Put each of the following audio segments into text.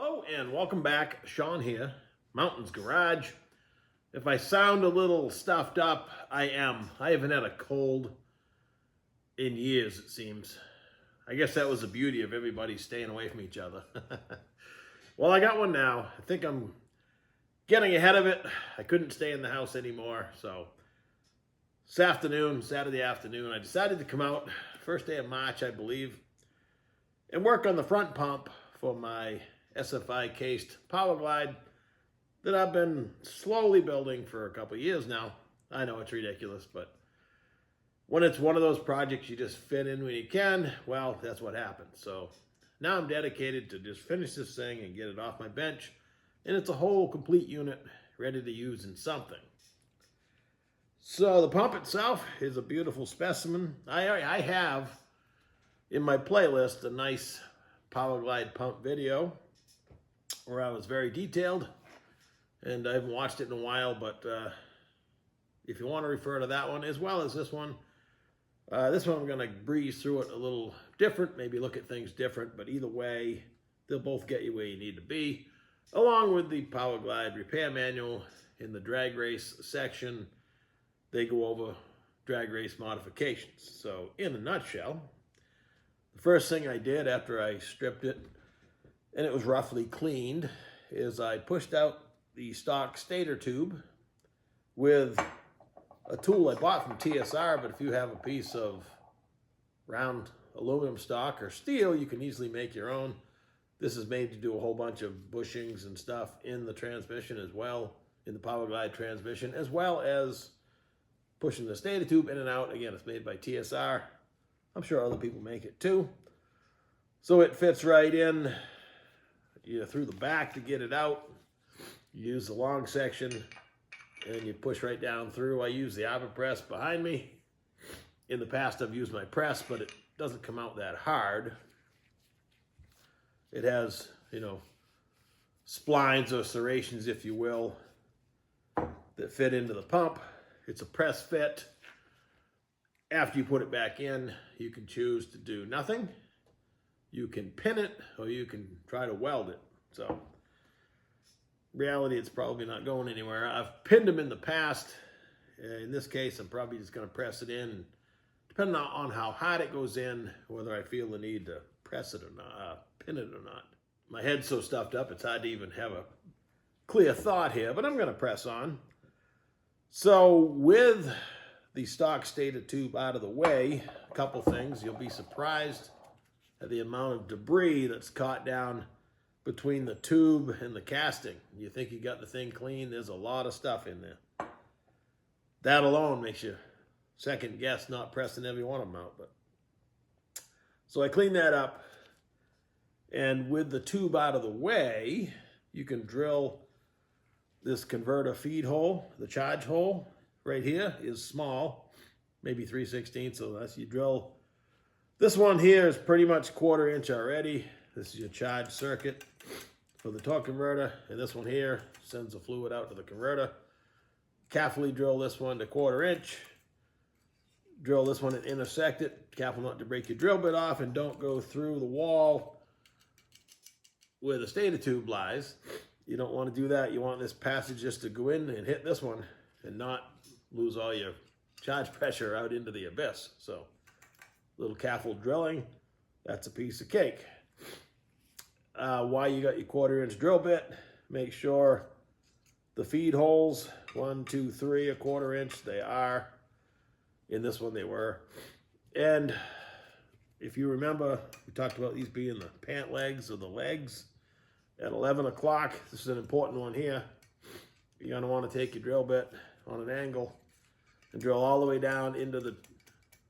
Hello and welcome back. Sean here, Mountains Garage. If I sound a little stuffed up, I am. I haven't had a cold in years, it seems. I guess that was the beauty of everybody staying away from each other. Well, I got one now. I think I'm getting ahead of it. I couldn't stay in the house anymore, so this afternoon, Saturday afternoon, I decided to come out, first day of March, I believe, and work on the front pump for my SFI cased Powerglide that I've been slowly building for a couple of years now. I know it's ridiculous, but when it's one of those projects you just fit in when you can, well, that's what happens. So now I'm dedicated to just finish this thing and get it off my bench, and it's a whole complete unit ready to use in something. So the pump itself is a beautiful specimen. I have in my playlist a nice Powerglide pump video where I was very detailed, and I haven't watched it in a while, but if you want to refer to that one as well as this one I'm going to breeze through it a little different, maybe look at things different, but either way, they'll both get you where you need to be, along with the Powerglide repair manual. In the drag race section, they go over drag race modifications. So in a nutshell, the first thing I did after I stripped it and it was roughly cleaned is I pushed out the stock stator tube with a tool I bought from TSR, but if you have a piece of round aluminum stock or steel, you can easily make your own. This is made to do a whole bunch of bushings and stuff in the transmission as well, in the Powerglide transmission, as well as pushing the stator tube in and out. Again, it's made by TSR. I'm sure other people make it too. So it fits right in. You through the back to get it out. You use the long section and you push right down through. I use the arbor press behind me. In the past, I've used my press, but it doesn't come out that hard. It has, splines or serrations, if you will, that fit into the pump. It's a press fit. After you put it back in, you can choose to do nothing. You can pin it, or you can try to weld it. So, reality, it's probably not going anywhere. I've pinned them in the past. In this case, I'm probably just going to press it in. Depending on how hard it goes in, whether I feel the need to press it or not, pin it or not. My head's so stuffed up, it's hard to even have a clear thought here, but I'm going to press on. So, with the stock stator tube out of the way, a couple things. You'll be surprised at the amount of debris that's caught down between the tube and the casting. You think you got the thing clean, there's a lot of stuff in there. That alone makes you second guess not pressing every one of them out. So I cleaned that up, and with the tube out of the way, you can drill this converter feed hole. The charge hole right here is small, maybe 3/16, so that's you drill. This one here is pretty much 1/4 inch already. This is your charge circuit for the torque converter, and this one here sends the fluid out to the converter. Carefully drill this one to 1/4 inch. Drill this one and intersect it. Careful not to break your drill bit off, and don't go through the wall where the stator tube lies. You don't want to do that. You want this passage just to go in and hit this one and not lose all your charge pressure out into the abyss. So, little careful drilling, that's a piece of cake. While you got your 1/4 inch drill bit, make sure the feed holes, 1, 2, 3, 1/4 inch, they are. In this one they were. And if you remember, we talked about these being the pant legs or the legs. At 11 o'clock, this is an important one here. You're going to want to take your drill bit on an angle and drill all the way down into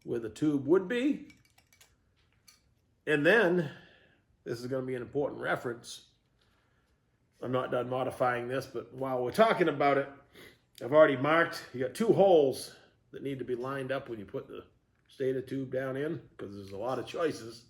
where the tube would be. And then, this is going to be an important reference. I'm not done modifying this, but while we're talking about it, I've already marked, you got 2 holes that need to be lined up when you put the stator tube down in, because there's a lot of choices.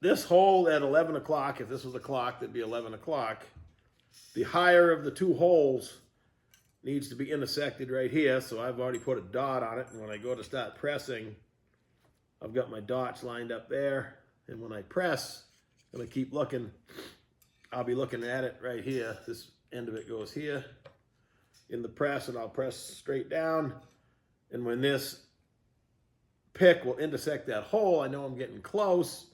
This hole at 11 o'clock, if this was a clock, that'd be 11 o'clock. The higher of the 2 holes needs to be intersected right here, so I've already put a dot on it, and when I go to start pressing, I've got my dots lined up there, and when I press, I'm gonna keep looking. I'll be looking at it right here. This end of it goes here in the press, and I'll press straight down. And when this pick will intersect that hole, I know I'm getting close.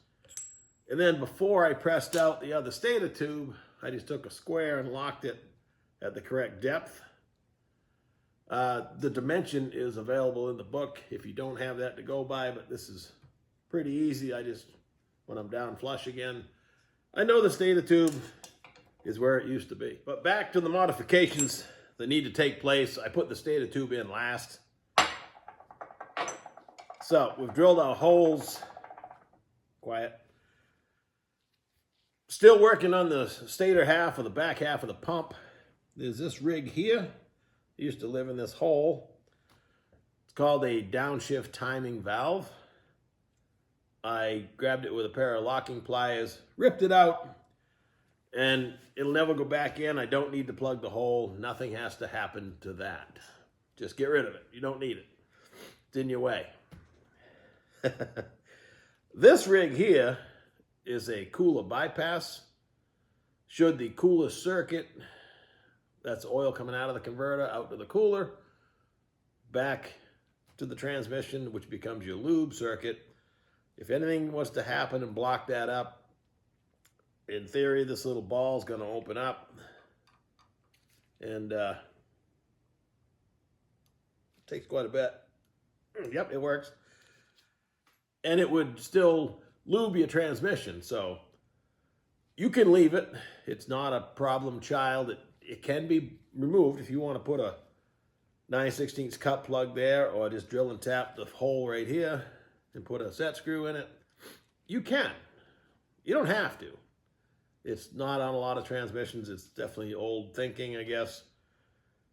And then before I pressed out the other stator tube, I just took a square and locked it at the correct depth. The dimension is available in the book if you don't have that to go by, but this is pretty easy. When I'm down flush again, I know the stator tube is where it used to be. But back to the modifications that need to take place. I put the stator tube in last. So we've drilled our holes. Quiet. Still working on the stator half or the back half of the pump. There's this rig here. It used to live in this hole. It's called a downshift timing valve. I grabbed it with a pair of locking pliers, ripped it out, and it'll never go back in. I don't need to plug the hole. Nothing has to happen to that. Just get rid of it. You don't need it. It's in your way. This rig here is a cooler bypass. Should the cooler circuit, that's oil coming out of the converter, out to the cooler, back to the transmission, which becomes your lube circuit. If anything was to happen and block that up, in theory, this little ball is going to open up, and takes quite a bit. Yep, it works. And it would still lube your transmission, so you can leave it. It's not a problem child. It can be removed if you want to put a 9/16 cut plug there, or just drill and tap the hole right here and put a set screw in it. You can. You don't have to. It's not on a lot of transmissions. It's definitely old thinking, I guess.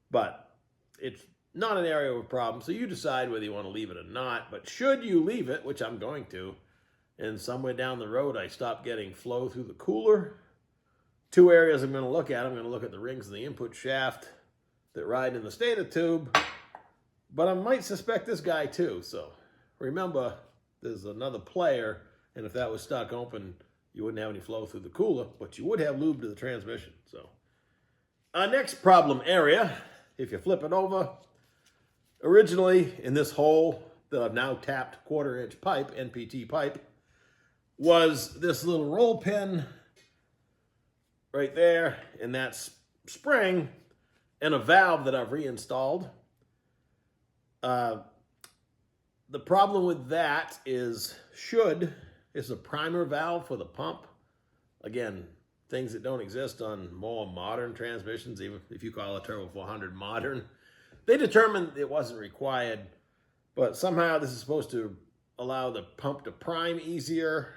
But it's not an area of problem, so you decide whether you want to leave it or not. But should you leave it, which I'm going to, and somewhere down the road I stop getting flow through the cooler, two areas I'm going to look at. I'm going to look at the rings of the input shaft that ride in the stator tube. But I might suspect this guy too, so remember, there's another player, and if that was stuck open, you wouldn't have any flow through the cooler, but you would have lube to the transmission. So, our next problem area, if you flip it over, originally in this hole that I've now tapped 1/4-inch pipe, NPT pipe, was this little roll pin right there, and that spring, and a valve that I've reinstalled. The problem with that is it's a primer valve for the pump. Again, things that don't exist on more modern transmissions, even if you call a Turbo 400 modern. They determined it wasn't required, but somehow this is supposed to allow the pump to prime easier.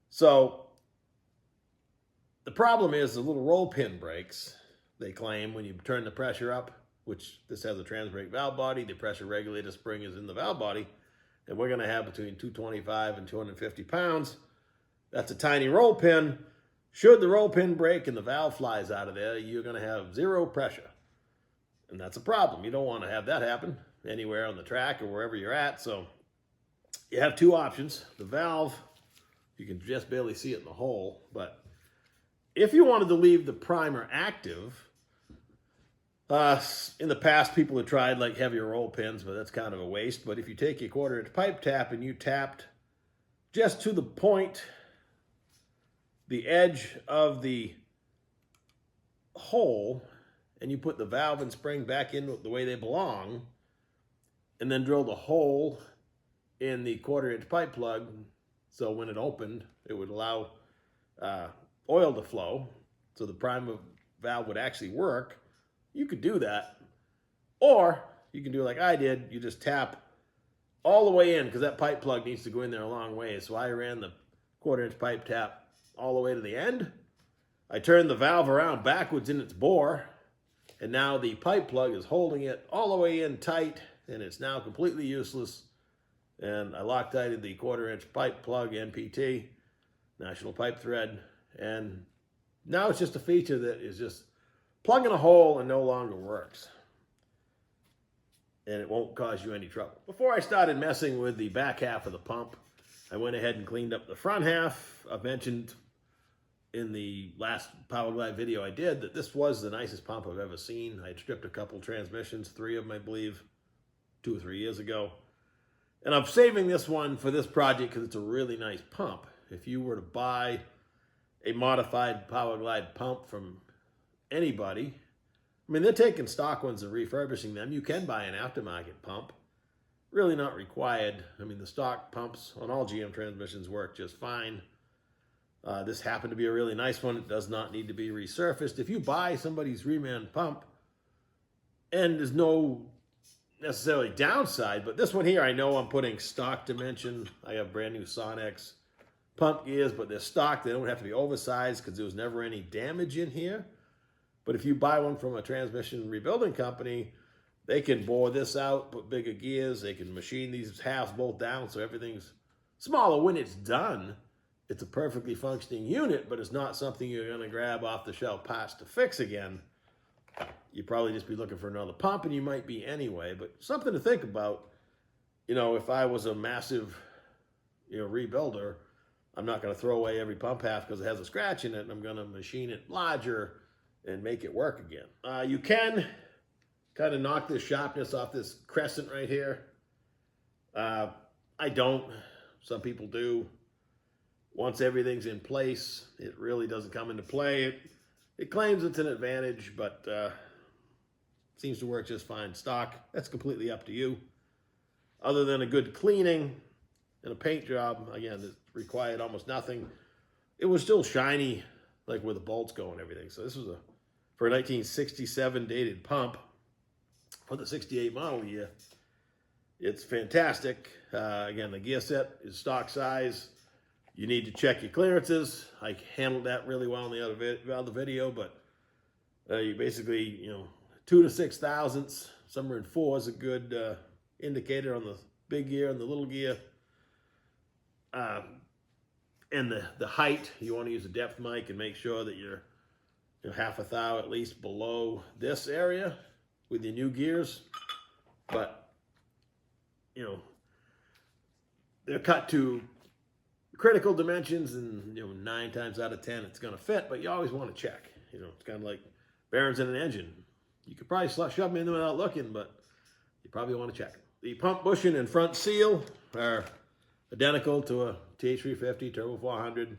So the problem is the little roll pin breaks, they claim, when you turn the pressure up, which this has a trans brake valve body. The pressure regulator spring is in the valve body, and we're going to have between 225 and 250 pounds. That's a tiny roll pin. Should the roll pin break and the valve flies out of there, you're going to have zero pressure. And that's a problem. You don't want to have that happen anywhere on the track or wherever you're at. So you have two options. The valve, you can just barely see it in the hole. But if you wanted to leave the primer active, in the past, people have tried like heavier roll pins, but that's kind of a waste. But if you take your 1/4-inch pipe tap and you tapped just to the point, the edge of the hole, and you put the valve and spring back in the way they belong, and then drilled a hole in the 1/4-inch pipe plug, so when it opened, it would allow oil to flow, so the primer valve would actually work. You could do that, or you can do like I did. You just tap all the way in, because that pipe plug needs to go in there a long way. So I ran the 1/4-inch pipe tap all the way to the end. I turned the valve around backwards in its bore, and now the pipe plug is holding it all the way in tight, and it's now completely useless. And I Loctited the 1/4-inch pipe plug, NPT, National Pipe Thread, and now it's just a feature that is just plug in a hole and no longer works. And it won't cause you any trouble. Before I started messing with the back half of the pump, I went ahead and cleaned up the front half. I've mentioned in the last Powerglide video I did that this was the nicest pump I've ever seen. I had stripped a couple transmissions, 3 of them I believe, 2 or 3 years ago. And I'm saving this one for this project because it's a really nice pump. If you were to buy a modified Powerglide pump from anybody, I mean, they're taking stock ones and refurbishing them. You can buy an aftermarket pump. Really not required. I mean, the stock pumps on all GM transmissions work just fine. This happened to be a really nice one. It does not need to be resurfaced. If you buy somebody's reman pump, and there's no necessarily downside, but this one here, I know I'm putting stock dimension. I have brand new Sonex pump gears, but they're stock. They don't have to be oversized because there was never any damage in here. But if you buy one from a transmission rebuilding company, they can bore this out, put bigger gears. They can machine these halves both down so everything's smaller. When it's done, it's a perfectly functioning unit, but it's not something you're going to grab off the shelf parts to fix again. You'd probably just be looking for another pump, and you might be anyway. But something to think about. You know, if I was a massive, rebuilder, I'm not going to throw away every pump half because it has a scratch in it, and I'm going to machine it larger and make it work again. You can kind of knock this sharpness off this crescent right here. I don't. Some people do. Once everything's in place, it really doesn't come into play. It claims it's an advantage, but seems to work just fine stock. That's completely up to you. Other than a good cleaning and a paint job, again, it required almost nothing. It was still shiny, like where the bolts go and everything. So this was for a 1967 dated pump for the 68 model year. It's fantastic. Again, the gear set is stock size. You need to check your clearances. I handled that really well in the other video, but you basically, 2 to 6 thousandths, somewhere in 4 is a good indicator on the big gear and the little gear. And the height, you want to use a depth mic and make sure that you're half a thou at least below this area with your new gears. But, they're cut to critical dimensions, and 9 times out of 10 it's going to fit, but you always want to check. It's kind of like bearings in an engine. You could probably shove them in without looking, but you probably want to check. The pump bushing and front seal are identical to a TH350 Turbo 400.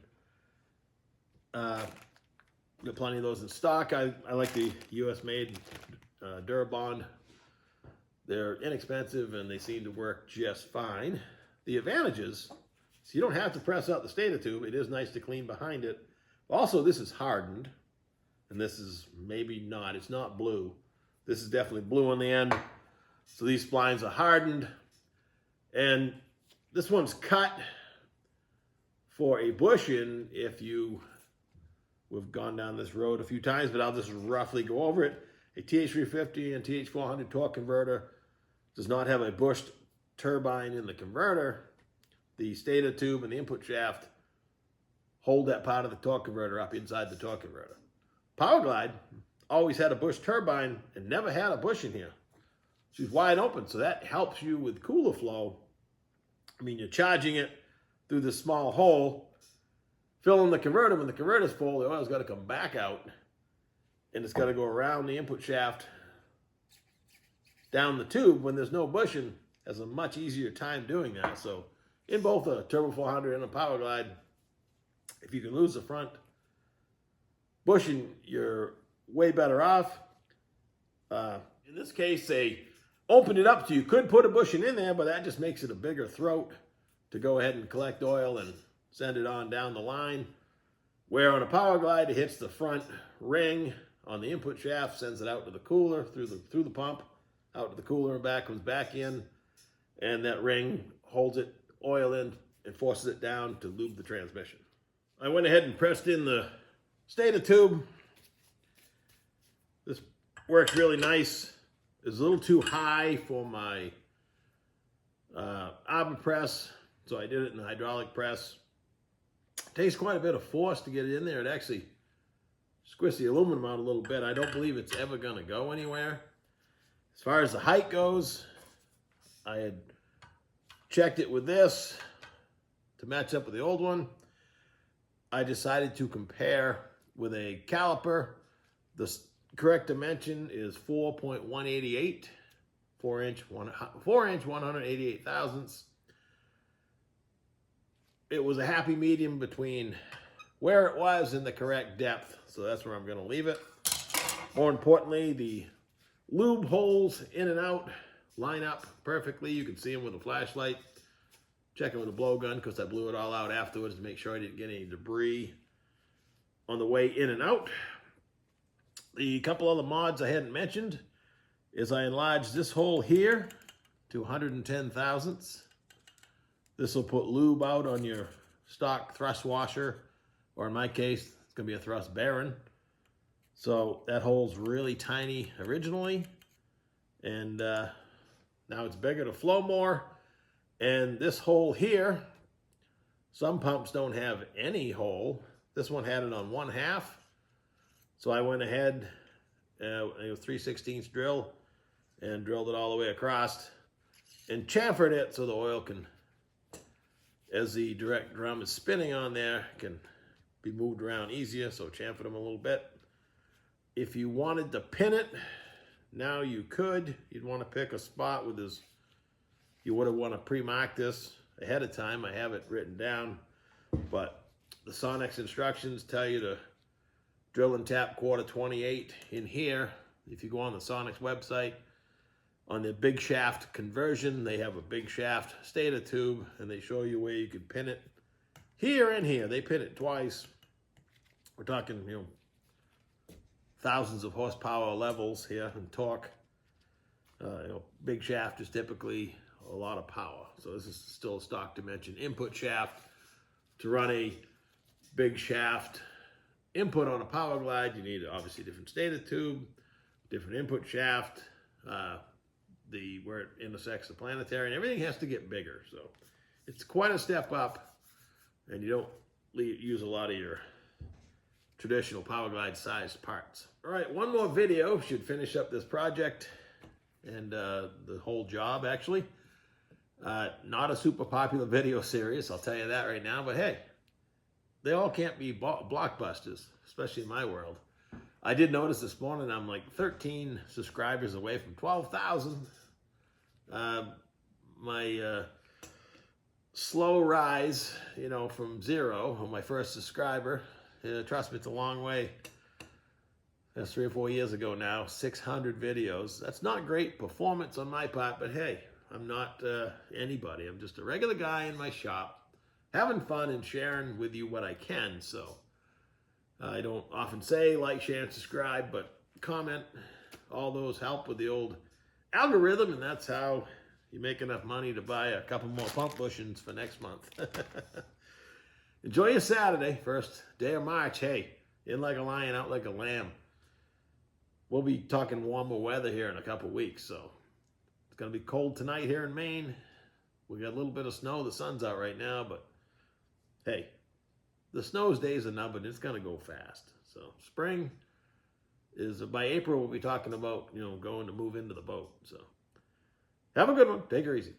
Got plenty of those in stock. I like the US made Durabond. They're inexpensive and they seem to work just fine. The advantages, so you don't have to press out the stator tube. It is nice to clean behind it. Also, this is hardened, and this is maybe not. It's not blue. This is definitely blue on the end. So these splines are hardened, and this one's cut for a bushing if we've gone down this road a few times, but I'll just roughly go over it. A TH350 and TH400 torque converter does not have a bushed turbine in the converter. The stator tube and the input shaft hold that part of the torque converter up inside the torque converter. Powerglide always had a bush turbine and never had a bush in here. She's wide open, so that helps you with cooler flow. I mean, you're charging it through this small hole, filling the converter. When the converter's full, the oil's got to come back out, and it's got to go around the input shaft down the tube. When there's no bushing, has a much easier time doing that. So in both a Turbo 400 and a Powerglide, if you can lose the front bushing, you're way better off. In this case, they opened it up so you could put a bushing in there, but that just makes it a bigger throat to go ahead and collect oil and send it on down the line. Where on a Powerglide, it hits the front ring on the input shaft, sends it out to the cooler through the pump, out to the cooler and back, comes back in, and that ring holds it oil in and forces it down to lube the transmission. I went ahead and pressed in the stator tube. This works really nice. It's a little too high for my arbor press, so I did it in the hydraulic press. It takes quite a bit of force to get it in there. It actually squishes the aluminum out a little bit. I don't believe it's ever going to go anywhere. As far as the height goes, I had checked it with this. to match up with the old one, I decided to compare with a caliper. The correct dimension is 4.188, 4 inch 188 thousandths. It was a happy medium between where it was and the correct depth, so that's where I'm going to leave it. More importantly, the lube holes in and out line up perfectly. You can see them with a flashlight. Check it with a blowgun because I blew it all out afterwards to make sure I didn't get any debris on the way in and out. The couple other mods I hadn't mentioned is I enlarged this hole here to 110 thousandths. This will put lube out on your stock thrust washer, or in my case, it's going to be a thrust bearing. So that hole's really tiny originally, and now it's bigger to flow more. And this hole here, some pumps don't have any hole. This one had it on 1/2. So I went ahead, it was 3/16 drill, and drilled it all the way across and chamfered it so the oil can, as the direct drum is spinning on there, can be moved around easier. So chamfered them a little bit. If you wanted to pin it, now you could. You'd want to pick a spot with this. You would have want to pre-mark this ahead of time. I have it written down, but the Sonex instructions tell you to drill and tap 1/4-28 in here. If you go on the Sonex website, on the big shaft conversion, they have a big shaft stator tube, and they show you where you can pin it here and here. They pin it twice. We're talking, thousands of horsepower levels here and torque. Big shaft is typically a lot of power. So this is still a stock dimension input shaft. To run a big shaft input on a Powerglide, you need obviously a different stator tube, different input shaft, where it intersects the planetary, and everything has to get bigger. So it's quite a step up, and you don't use a lot of your traditional Powerglide sized parts. All right, one more video should finish up this project and the whole job, actually. Not a super popular video series, I'll tell you that right now, but hey, they all can't be blockbusters, especially in my world. I did notice this morning I'm like 13 subscribers away from 12,000. My slow rise, from 0 on my first subscriber, trust me, it's a long way. That's 3 or 4 years ago now, 600 videos. That's not great performance on my part, but hey, I'm not anybody. I'm just a regular guy in my shop, having fun and sharing with you what I can. So I don't often say like, share, and subscribe, but comment. All those help with the old algorithm, and that's how you make enough money to buy a couple more pump bushings for next month. Enjoy your Saturday, first day of March. Hey, in like a lion, out like a lamb. We'll be talking warmer weather here in a couple weeks, so it's going to be cold tonight here in Maine. We got a little bit of snow. The sun's out right now, but hey, the snow's days are numbered. It's going to go fast. So spring is, by April, we'll be talking about, going to move into the boat. So have a good one. Take her easy.